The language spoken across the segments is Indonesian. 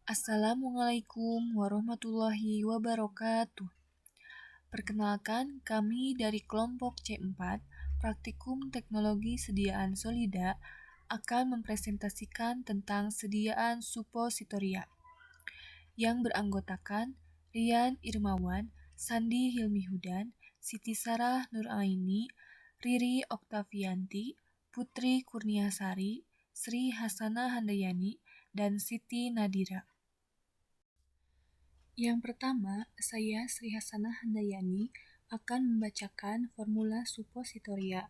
Assalamualaikum warahmatullahi wabarakatuh. Perkenalkan, kami dari kelompok C4, Praktikum Teknologi Sediaan Solida, akan mempresentasikan tentang sediaan suppositoria yang beranggotakan Rian Irmawan, Sandi Hilmi Hudan, Siti Sarah Nuraini, Riri Oktavianti, Putri Kurniasari, Sri Hasanah Handayani, dan Siti Nadira. Yang pertama, saya Sri Hasanah Handayani akan membacakan formula suppositoria.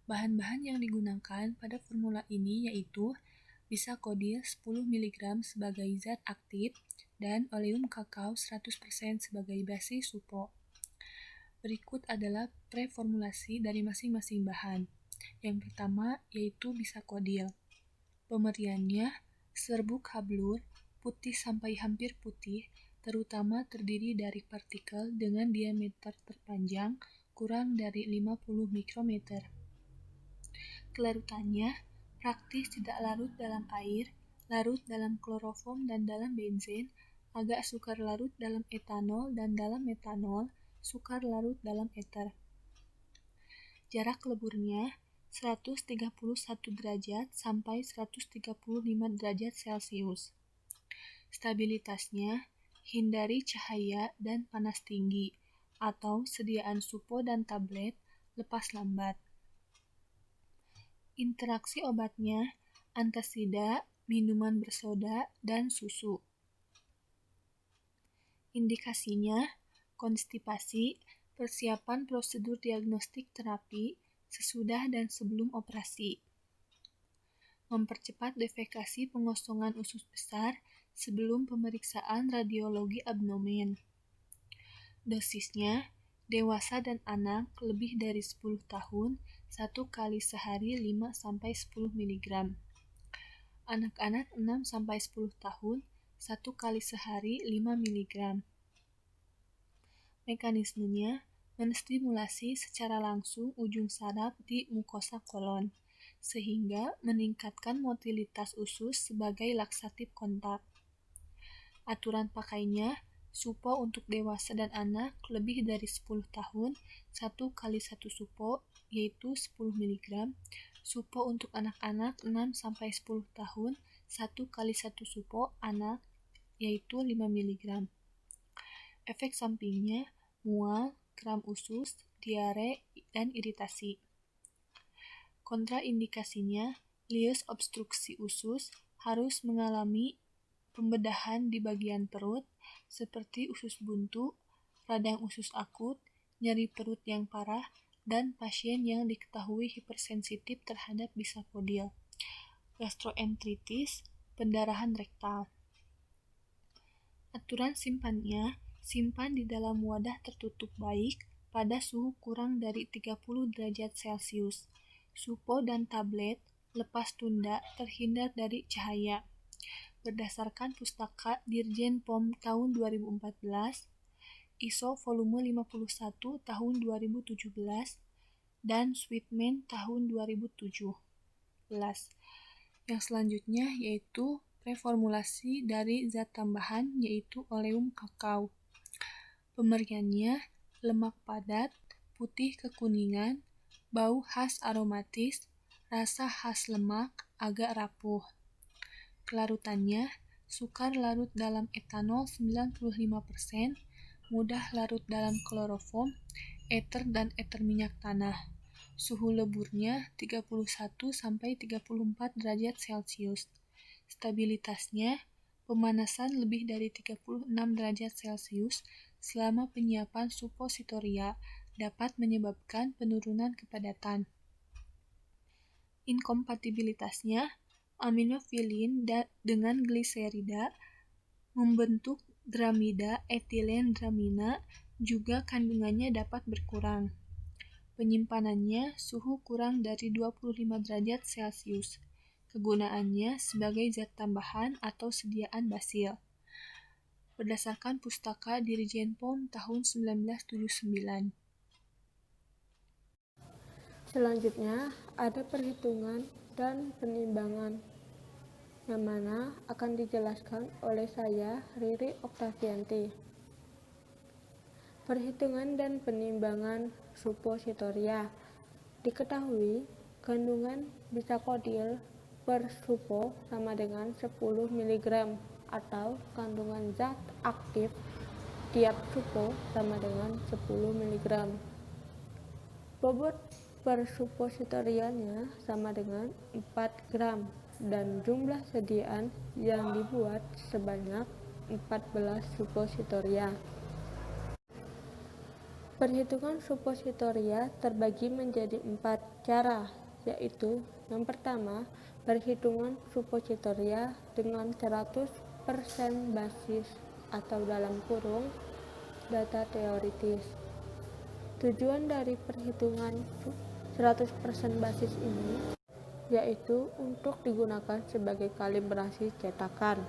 Bahan-bahan yang digunakan pada formula ini yaitu bisakodil 10 mg sebagai zat aktif dan oleum kakao 100% sebagai basis suppo. Berikut adalah preformulasi dari masing-masing bahan. Yang pertama yaitu bisakodil. Pemberiannya serbuk hablur putih sampai hampir putih, terutama terdiri dari partikel dengan diameter terpanjang kurang dari 50 mikrometer. Kelarutannya praktis tidak larut dalam air, larut dalam kloroform dan dalam benzen, agak sukar larut dalam etanol dan dalam metanol, sukar larut dalam eter. Jarak leburnya 131 derajat sampai 135 derajat Celcius. Stabilitasnya, hindari cahaya dan panas tinggi, atau sediaan suppo dan tablet lepas lambat. Interaksi obatnya, antasida, minuman bersoda, dan susu. Indikasinya, konstipasi, persiapan prosedur diagnostik terapi, sesudah dan sebelum operasi. Mempercepat defekasi pengosongan usus besar sebelum pemeriksaan radiologi abdomen. Dosisnya, dewasa dan anak lebih dari 10 tahun, 1 kali sehari 5-10 mg. Anak-anak 6-10 tahun, 1 kali sehari 5 mg. Mekanismenya, menstimulasi secara langsung ujung saraf di mukosa kolon, sehingga meningkatkan motilitas usus sebagai laksatif kontak. Aturan pakainya, suppo untuk dewasa dan anak lebih dari 10 tahun, 1 kali 1 suppo, yaitu 10 mg. Suppo untuk anak-anak 6-10 tahun, 1 kali 1 suppo anak, yaitu 5 mg. Efek sampingnya, mual, kram usus, diare, dan iritasi. Kontraindikasinya, lius obstruksi usus harus mengalami pembedahan di bagian perut, seperti usus buntu, radang usus akut, nyeri perut yang parah, dan pasien yang diketahui hipersensitif terhadap bisakodil, gastroenteritis, pendarahan rektal. Aturan simpannya, simpan di dalam wadah tertutup baik pada suhu kurang dari 30 derajat Celcius. Suppo dan tablet lepas tunda terhindar dari cahaya. Berdasarkan Pustaka Dirjen POM tahun 2014, ISO volume 51 tahun 2017, dan Sweetman tahun 2017. Yang selanjutnya yaitu reformulasi dari zat tambahan yaitu oleum kakao. Pemberiannya lemak padat, putih kekuningan, bau khas aromatis, rasa khas lemak, agak rapuh. Kelarutannya, sukar larut dalam etanol 95%, mudah larut dalam kloroform, eter dan eter minyak tanah. Suhu leburnya 31-34 derajat Celcius. Stabilitasnya, pemanasan lebih dari 36 derajat Celcius selama penyiapan suppositoria dapat menyebabkan penurunan kepadatan. Inkompatibilitasnya, aminofilin dengan gliserida membentuk dramida etilen dramina, juga kandungannya dapat berkurang. Penyimpanannya suhu kurang dari 25 derajat Celcius. Kegunaannya sebagai zat tambahan atau sediaan basil. Berdasarkan Pustaka Dirjen POM tahun 1979. Selanjutnya, ada perhitungan dan penimbangan. yang mana akan dijelaskan oleh saya, Riri Oktavianti. Perhitungan dan penimbangan suppositoria. Diketahui, kandungan bisakodil per supo sama dengan 10 mg atau kandungan zat aktif tiap supo sama dengan 10 mg. Bobot per suppositorianya sama dengan 4 gram dan jumlah sediaan yang dibuat sebanyak 14 suppositoria. Perhitungan suppositoria terbagi menjadi 4 cara, yaitu yang pertama, perhitungan suppositoria dengan 100% basis atau dalam kurung data teoritis. Tujuan dari perhitungan 100% basis ini yaitu untuk digunakan sebagai kalibrasi cetakan.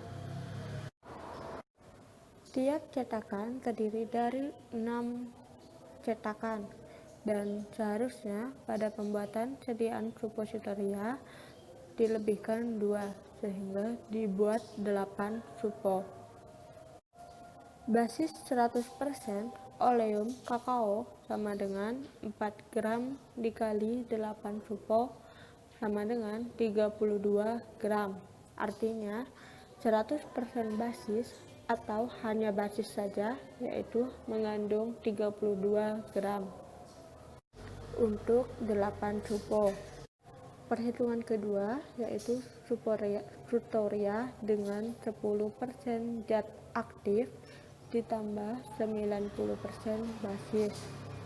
Tiap cetakan terdiri dari 6 cetakan dan seharusnya pada pembuatan sediaan suppositoria dilebihkan 2 sehingga dibuat 8 suppo. Basis 100% oleum kakao sama dengan 4 gram dikali 8 suppo sama dengan 32 gram. Artinya 100% basis atau hanya basis saja yaitu mengandung 32 gram untuk 8 suppo. Perhitungan kedua yaitu suppositoria dengan 10% zat aktif ditambah 90% basis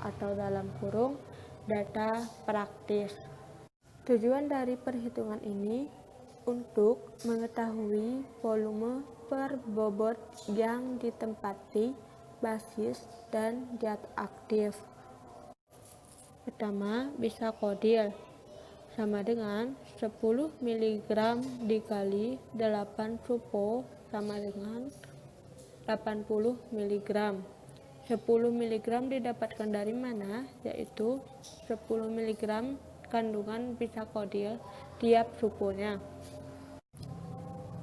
atau dalam kurung data praktis. Tujuan dari perhitungan ini untuk mengetahui volume per bobot yang ditempati basis dan zat aktif. Pertama, bisakodil sama dengan 10 mg dikali 8 suppo sama dengan 80 mg. 10 mg didapatkan dari mana? Yaitu 10 mg kandungan bisakodil tiap supponya.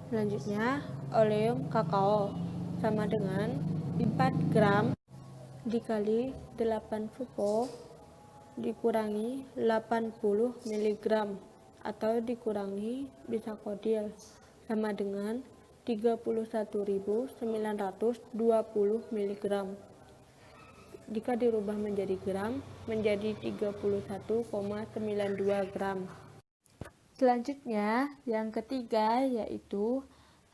Selanjutnya, oleum kakao sama dengan 4 gram dikali 8 suppo dikurangi 80 mg atau dikurangi bisakodil sama dengan 31.920 mg. Jika dirubah menjadi gram, menjadi 31,92 gram. Selanjutnya, yang ketiga yaitu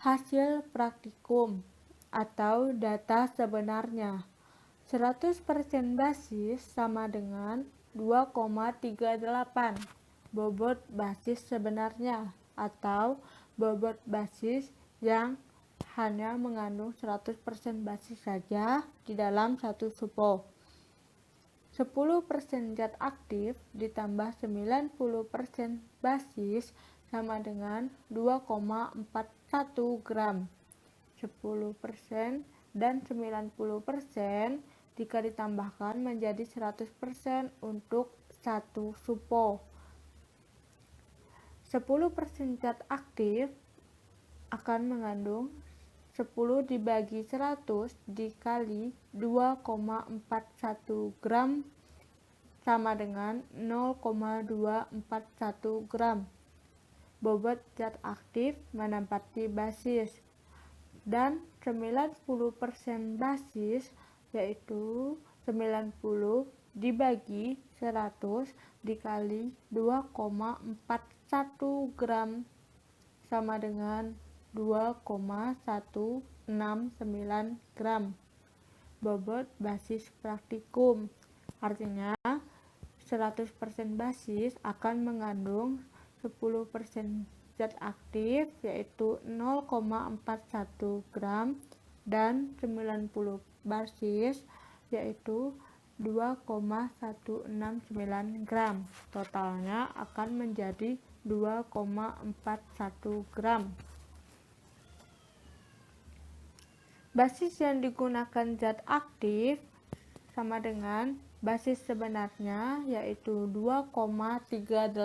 hasil praktikum atau data sebenarnya. 100% basis sama dengan 2,38 bobot basis sebenarnya atau bobot basis yang hanya mengandung 100% basis saja di dalam satu suppo. 10% zat aktif ditambah 90% basis sama dengan 2,41 gram. 10% dan 90% jika ditambahkan menjadi 100% untuk satu suppo. 10% zat aktif akan mengandung 10 dibagi 100 dikali 2,41 gram sama dengan 0,241 gram. Bobot zat aktif menempati basis dan 90% basis yaitu 90 dibagi 100 dikali 2,41 gram sama dengan 2,169 gram. Bobot basis praktikum artinya 100% basis akan mengandung 10% zat aktif yaitu 0,41 gram dan 90 basis yaitu 2,169 gram. Totalnya akan menjadi 2,41 gram. Basis yang digunakan zat aktif sama dengan basis sebenarnya yaitu 2,38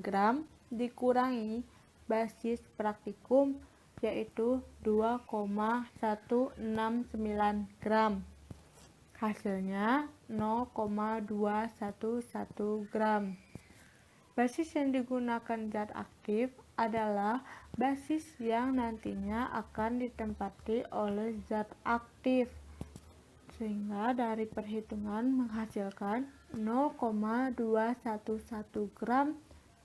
gram dikurangi basis praktikum yaitu 2,169 gram. Hasilnya 0,211 gram. Basis yang digunakan zat aktif adalah basis yang nantinya akan ditempati oleh zat aktif, sehingga dari perhitungan menghasilkan 0,211 gram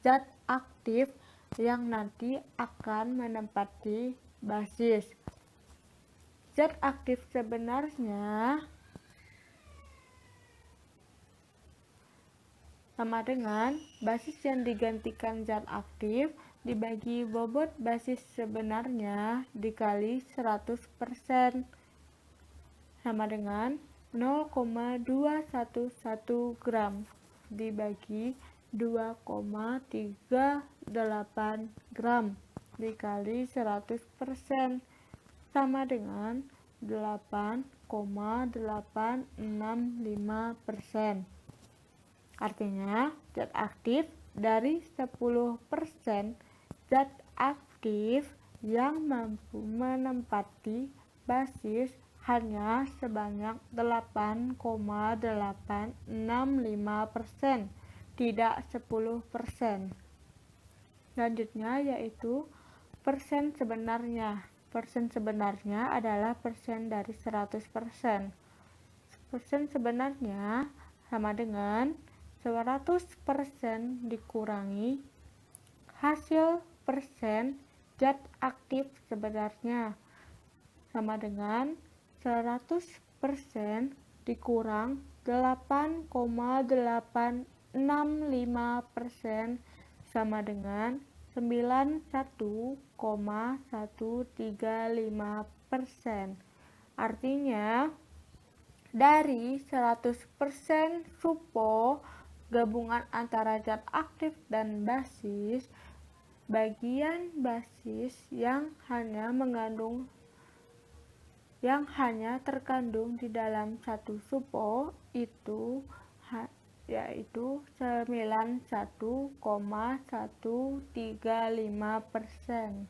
zat aktif yang nanti akan menempati basis. Zat aktif sebenarnya sama dengan basis yang digantikan zat aktif dibagi bobot basis sebenarnya dikali 100% sama dengan 0,211 gram dibagi 2,38 gram dikali 100% sama dengan 8,865%. Artinya, zat aktif dari 10% zat aktif yang mampu menempati basis hanya sebanyak 8,865%, tidak 10%. Selanjutnya yaitu persen sebenarnya. Persen sebenarnya adalah persen dari 100%. Persen sebenarnya sama dengan 100% dikurangi hasil persen zat aktif sebenarnya sama dengan 100% dikurang 8,865% sama dengan 91,135%. Artinya dari 100% supo gabungan antara zat aktif dan basis, bagian basis yang hanya terkandung di dalam satu supo itu yaitu 91,135%.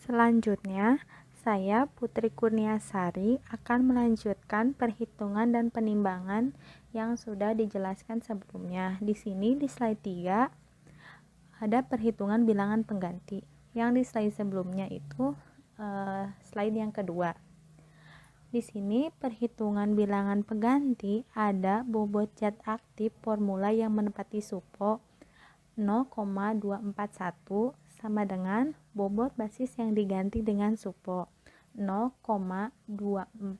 Selanjutnya, saya Putri Kurniasari akan melanjutkan perhitungan dan penimbangan yang sudah dijelaskan sebelumnya. Di sini di slide 3 ada perhitungan bilangan pengganti. Yang di slide sebelumnya itu slide yang kedua. Di sini perhitungan bilangan pengganti ada bobot zat aktif formula yang menempati supo 0,241 sama dengan bobot basis yang diganti dengan supo 0,211.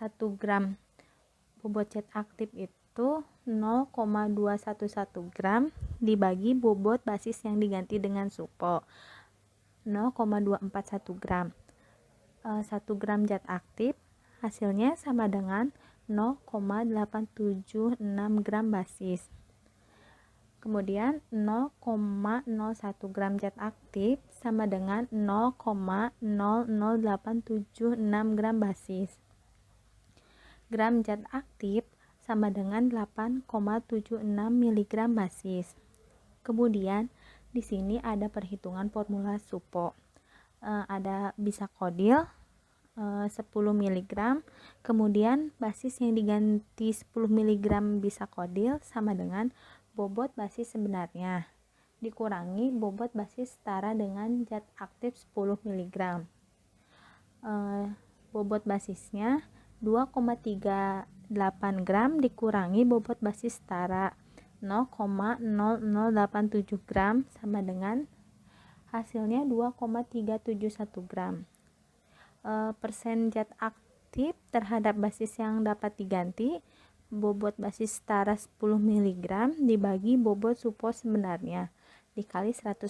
1 gram bobot zat aktif itu 0,211 gram dibagi bobot basis yang diganti dengan supo 0,241 gram. 1 gram zat aktif hasilnya sama dengan 0,876 gram basis. Kemudian 0,01 gram zat aktif sama dengan 0,00876 gram basis. Gram zat aktif sama dengan 8,76 mg basis. Kemudian di sini ada perhitungan formula supo. Ada bisakodil 10 mg, kemudian basis yang diganti 10 mg bisakodil sama dengan bobot basis sebenarnya dikurangi bobot basis setara dengan zat aktif 10 mg. Bobot basisnya 2,38 gram dikurangi bobot basis setara 0,0087 gram sama dengan hasilnya 2,371 gram. Persen zat aktif terhadap basis yang dapat diganti, bobot basis setara 10 mg dibagi bobot supo sebenarnya dikali 100%.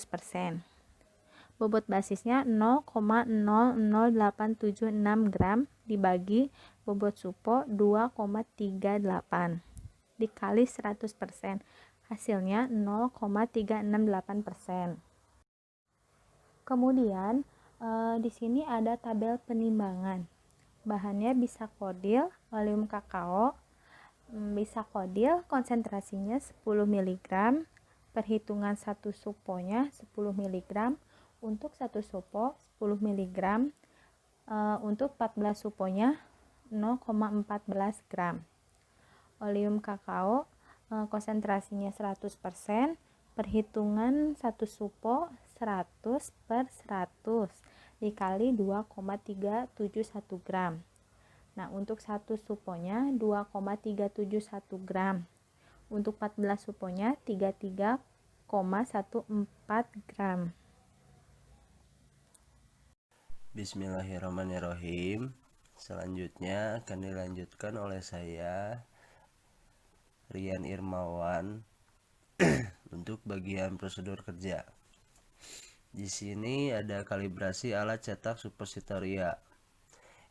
Bobot basisnya 0,00876 gram dibagi bobot supo 2,38 dikali 100%, hasilnya 0,368%. Kemudian di sini ada tabel penimbangan. Bahannya bisakodil, oleum kakao. Bisakodil konsentrasinya 10 mg, perhitungan 1 suponya 10 mg, untuk 1 supo 10 mg, untuk 14 suponya 0,14 gram. Oleum kakao konsentrasinya 100%, perhitungan 1 supo 100 per 100 dikali 2,371 gram. Nah, untuk 1 suponya 2,371 gram. Untuk 14 suponya 33,14 gram. Bismillahirrahmanirrahim. Selanjutnya akan dilanjutkan oleh saya, Rian Irmawan, untuk bagian prosedur kerja. Di sini ada kalibrasi alat cetak suppositoria,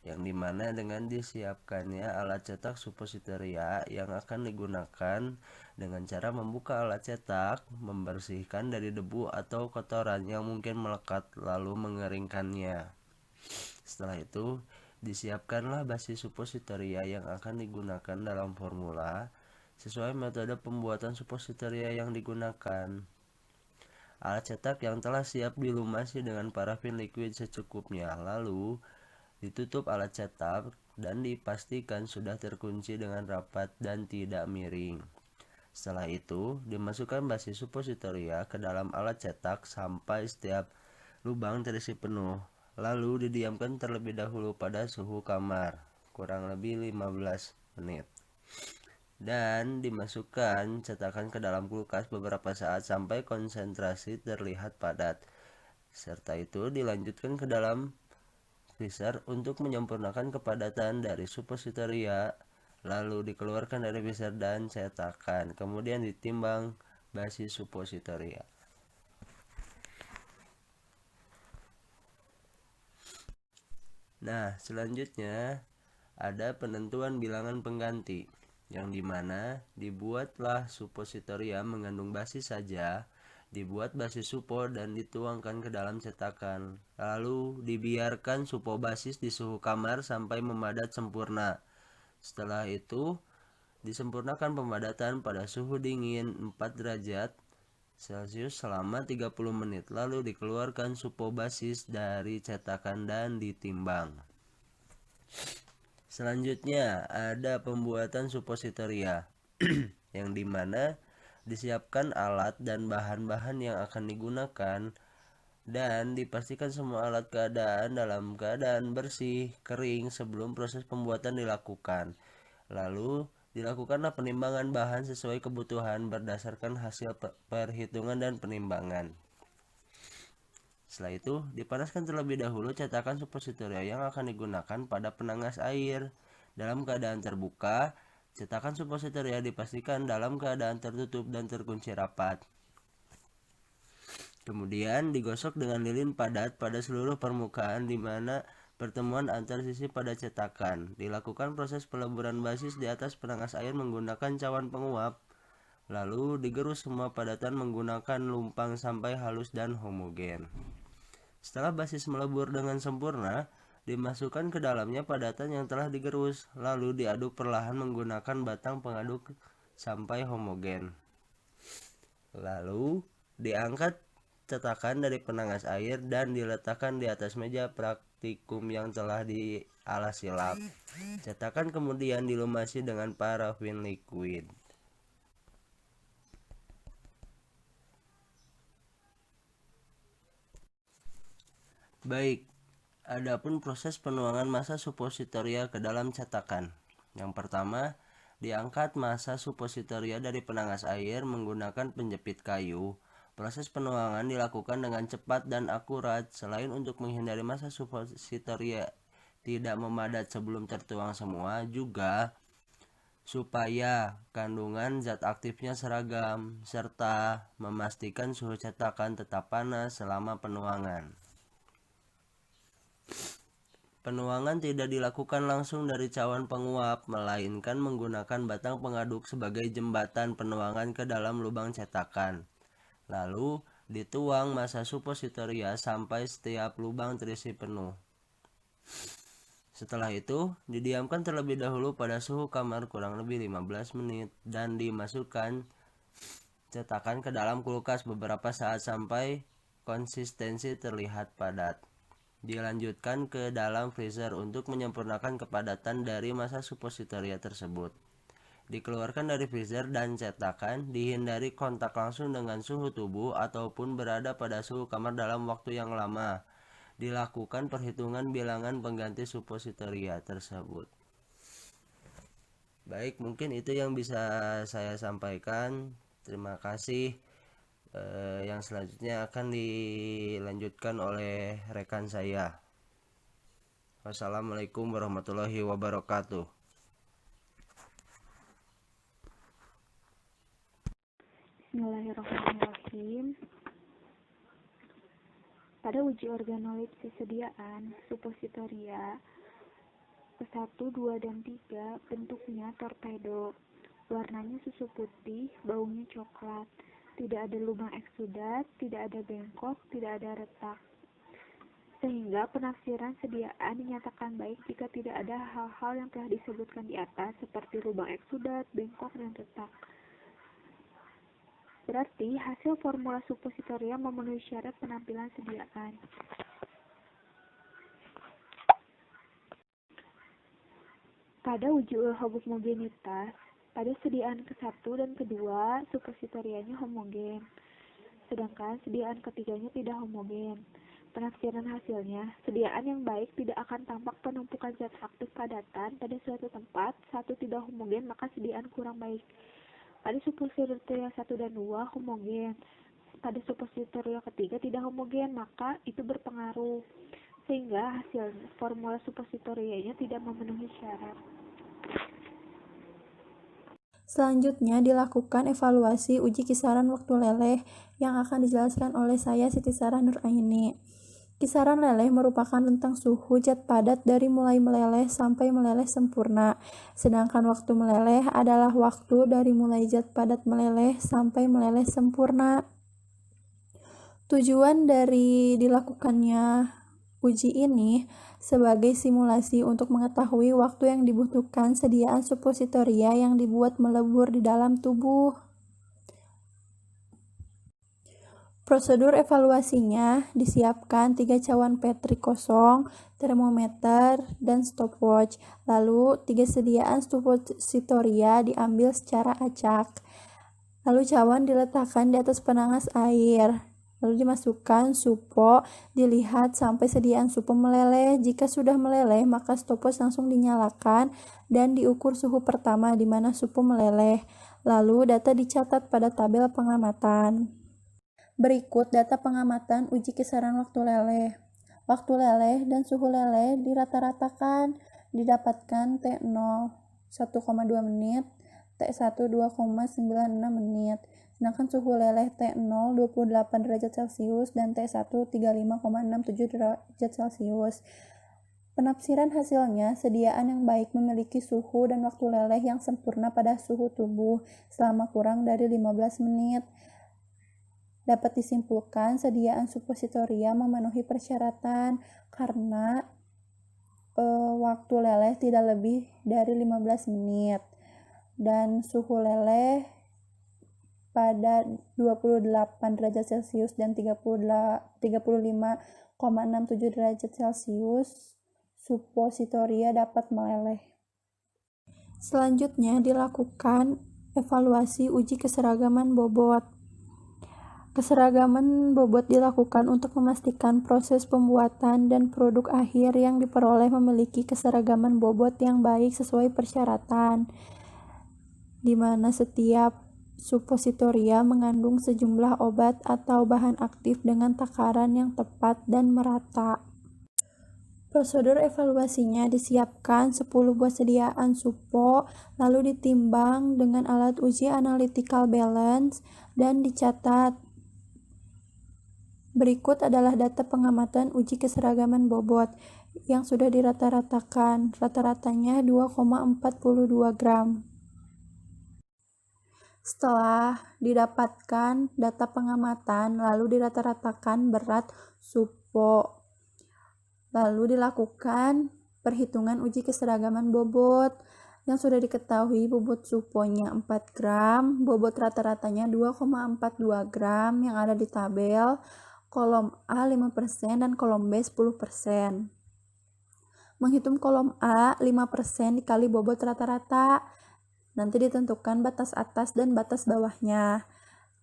yang dimana dengan disiapkannya alat cetak suppositoria yang akan digunakan dengan cara membuka alat cetak, membersihkan dari debu atau kotoran yang mungkin melekat, lalu mengeringkannya. Setelah itu, disiapkanlah basis suppositoria yang akan digunakan dalam formula sesuai metode pembuatan suppositoria yang digunakan. Alat cetak yang telah siap dilumasi dengan parafin liquid secukupnya, lalu ditutup alat cetak dan dipastikan sudah terkunci dengan rapat dan tidak miring. Setelah itu, dimasukkan basis suppositoria ke dalam alat cetak sampai setiap lubang terisi penuh. Lalu didiamkan terlebih dahulu pada suhu kamar, kurang lebih 15 menit. Dan dimasukkan cetakan ke dalam kulkas beberapa saat sampai konsentrasi terlihat padat. Serta itu dilanjutkan ke dalam freezer untuk menyempurnakan kepadatan dari suppositoria, lalu dikeluarkan dari freezer dan cetakan, kemudian ditimbang basis suppositoria. Nah, selanjutnya ada penentuan bilangan pengganti, yang dimana dibuatlah suppositoria mengandung basis saja, dibuat basis supo dan dituangkan ke dalam cetakan, lalu dibiarkan supo basis di suhu kamar sampai memadat sempurna. Setelah itu disempurnakan pemadatan pada suhu dingin 4 derajat Celcius selama 30 menit, lalu dikeluarkan supo basis dari cetakan dan ditimbang. Selanjutnya ada pembuatan suppositoria yang dimana disiapkan alat dan bahan-bahan yang akan digunakan dan dipastikan semua alat dalam keadaan bersih, kering sebelum proses pembuatan dilakukan. Lalu dilakukanlah penimbangan bahan sesuai kebutuhan berdasarkan hasil perhitungan dan penimbangan. Setelah itu, dipanaskan terlebih dahulu cetakan suppositoria yang akan digunakan pada penangas air. Dalam keadaan terbuka, cetakan suppositoria dipastikan dalam keadaan tertutup dan terkunci rapat. Kemudian digosok dengan lilin padat pada seluruh permukaan di mana pertemuan antar sisi pada cetakan. Dilakukan proses peleburan basis di atas penangas air menggunakan cawan penguap. Lalu digerus semua padatan menggunakan lumpang sampai halus dan homogen. Setelah basis melebur dengan sempurna, dimasukkan ke dalamnya padatan yang telah digerus. Lalu diaduk perlahan menggunakan batang pengaduk sampai homogen. Lalu diangkat cetakan dari penangas air dan diletakkan di atas meja praktikum yang telah dialasi lap. Cetakan kemudian dilumasi dengan parafin liquid. Baik, adapun proses penuangan massa suppositoria ke dalam cetakan. Yang pertama, diangkat massa suppositoria dari penangas air menggunakan penjepit kayu. Proses penuangan dilakukan dengan cepat dan akurat. Selain untuk menghindari massa suppositoria tidak memadat sebelum tertuang semua, juga supaya kandungan zat aktifnya seragam, serta memastikan suhu cetakan tetap panas selama penuangan. Penuangan tidak dilakukan langsung dari cawan penguap, melainkan menggunakan batang pengaduk sebagai jembatan penuangan ke dalam lubang cetakan. Lalu Dituang massa supositoria sampai setiap lubang terisi penuh. Setelah itu, didiamkan terlebih dahulu pada suhu kamar kurang lebih 15 menit dan dimasukkan cetakan ke dalam kulkas beberapa saat sampai konsistensi terlihat padat. Dilanjutkan ke dalam freezer untuk menyempurnakan kepadatan dari massa supositoria tersebut. Dikeluarkan dari freezer dan cetakan, dihindari kontak langsung dengan suhu tubuh ataupun berada pada suhu kamar dalam waktu yang lama. Dilakukan perhitungan bilangan pengganti supositoria tersebut. Baik, mungkin itu yang bisa saya sampaikan. Terima kasih. Yang selanjutnya akan dilanjutkan oleh rekan saya. Wassalamualaikum warahmatullahi wabarakatuh. Bismillahirrahmanirrahim. Pada uji organoid kesediaan supositoria ke-1, 2, dan 3 bentuknya torpedo, warnanya susu putih, baunya coklat, tidak ada lubang eksudat, tidak ada bengkok, tidak ada retak. Sehingga penafsiran sediaan dinyatakan baik jika tidak ada hal-hal yang telah disebutkan di atas seperti lubang eksudat, bengkok, dan retak. Berarti hasil formula supositoria memenuhi syarat penampilan sediaan. Pada uji homogenitas, pada sediaan ke-1 dan ke-2 supositorianya homogen, sedangkan sediaan ketiganya tidak homogen. Penafsiran hasilnya, sediaan yang baik tidak akan tampak penumpukan zat aktif padatan pada suatu tempat. Satu tidak homogen, maka sediaan kurang baik. Pada supositoria 1 dan 2 homogen. Pada supositoria ketiga tidak homogen, maka itu berpengaruh. Sehingga hasil formula supositorianya tidak memenuhi syarat. Selanjutnya dilakukan evaluasi uji kisaran waktu leleh yang akan dijelaskan oleh saya Siti Sarah Nuraini. Kisaran leleh merupakan rentang suhu zat padat dari mulai meleleh sampai meleleh sempurna, sedangkan waktu meleleh adalah waktu dari mulai zat padat meleleh sampai meleleh sempurna. Tujuan dari dilakukannya uji ini sebagai simulasi untuk mengetahui waktu yang dibutuhkan sediaan supositoria yang dibuat melebur di dalam tubuh. Prosedur evaluasinya disiapkan 3 cawan Petri kosong, termometer, dan stopwatch. Lalu 3 sediaan supositoria diambil secara acak. Lalu cawan diletakkan di atas penanas air. Lalu dimasukkan supo, dilihat sampai sediaan supo meleleh. Jika sudah meleleh, maka stopwatch langsung dinyalakan dan diukur suhu pertama di mana supo meleleh. Lalu data dicatat pada tabel pengamatan. Berikut data pengamatan uji kisaran waktu leleh. Waktu leleh dan suhu leleh dirata-ratakan, didapatkan T0 1,2 menit, T1 2,96 menit, sedangkan suhu leleh T0 28 derajat Celcius dan T1 35,67 derajat Celcius. Penafsiran hasilnya, sediaan yang baik memiliki suhu dan waktu leleh yang sempurna pada suhu tubuh selama kurang dari 15 menit. Dapat disimpulkan sediaan supositoria memenuhi persyaratan karena waktu leleh tidak lebih dari 15 menit dan suhu leleh pada 28 derajat Celcius dan 35,67 derajat Celcius, supositoria dapat meleleh. Selanjutnya dilakukan evaluasi uji keseragaman bobot. Keseragaman bobot dilakukan untuk memastikan proses pembuatan dan produk akhir yang diperoleh memiliki keseragaman bobot yang baik sesuai persyaratan, di mana setiap supositoria mengandung sejumlah obat atau bahan aktif dengan takaran yang tepat dan merata. Prosedur evaluasinya disiapkan 10 buah sediaan supo, lalu ditimbang dengan alat uji analytical balance dan dicatat. Berikut adalah data pengamatan uji keseragaman bobot yang sudah dirata-ratakan. Rata-ratanya 2,42 gram. Setelah didapatkan data pengamatan, lalu dirata-ratakan berat supo. Lalu dilakukan perhitungan uji keseragaman bobot. Yang sudah diketahui bobot suponya 4 gram, bobot rata-ratanya 2,42 gram yang ada di tabel. Kolom A 5% dan kolom B 10%. Menghitung kolom A 5% dikali bobot rata-rata. Nanti ditentukan batas atas dan batas bawahnya.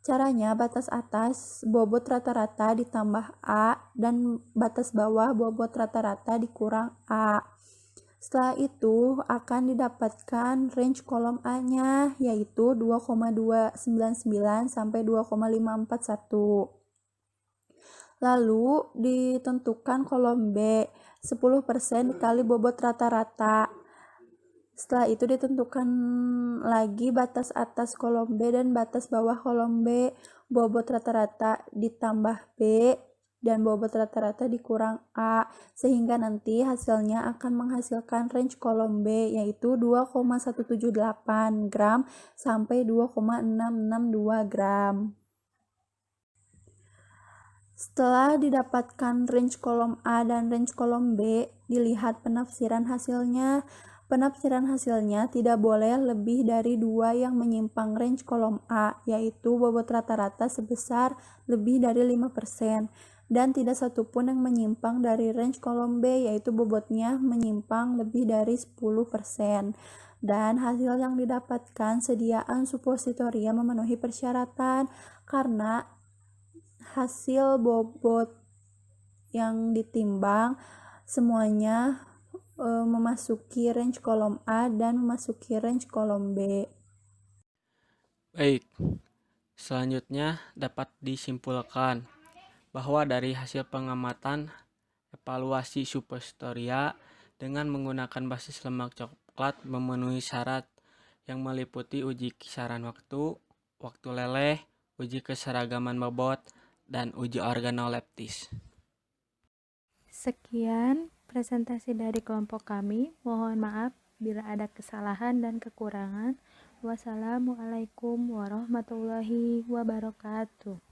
Caranya batas atas bobot rata-rata ditambah A dan batas bawah bobot rata-rata dikurang A. Setelah itu akan didapatkan range kolom A-nya yaitu 2,299 sampai 2,541. Lalu ditentukan kolom B 10% dikali bobot rata-rata. Setelah itu ditentukan lagi batas atas kolom B dan batas bawah kolom B, bobot rata-rata ditambah B dan bobot rata-rata dikurang A, sehingga nanti hasilnya akan menghasilkan range kolom B yaitu 2,178 gram sampai 2,662 gram. Setelah didapatkan range kolom A dan range kolom B, dilihat penafsiran hasilnya. Penafsiran hasilnya tidak boleh lebih dari 2 yang menyimpang range kolom A, yaitu bobot rata-rata sebesar lebih dari 5%, dan tidak satupun yang menyimpang dari range kolom B, yaitu bobotnya menyimpang lebih dari 10%. Dan hasil yang didapatkan sediaan supositoria memenuhi persyaratan karena hasil bobot yang ditimbang semuanya memasuki range kolom A dan memasuki range kolom B. Baik, selanjutnya dapat disimpulkan bahwa dari hasil pengamatan evaluasi supositoria dengan menggunakan basis lemak coklat memenuhi syarat yang meliputi uji kisaran waktu leleh, uji keseragaman bobot, dan uji organoleptis. Sekian presentasi dari kelompok kami. Mohon maaf bila ada kesalahan dan kekurangan. Wassalamualaikum warahmatullahi wabarakatuh.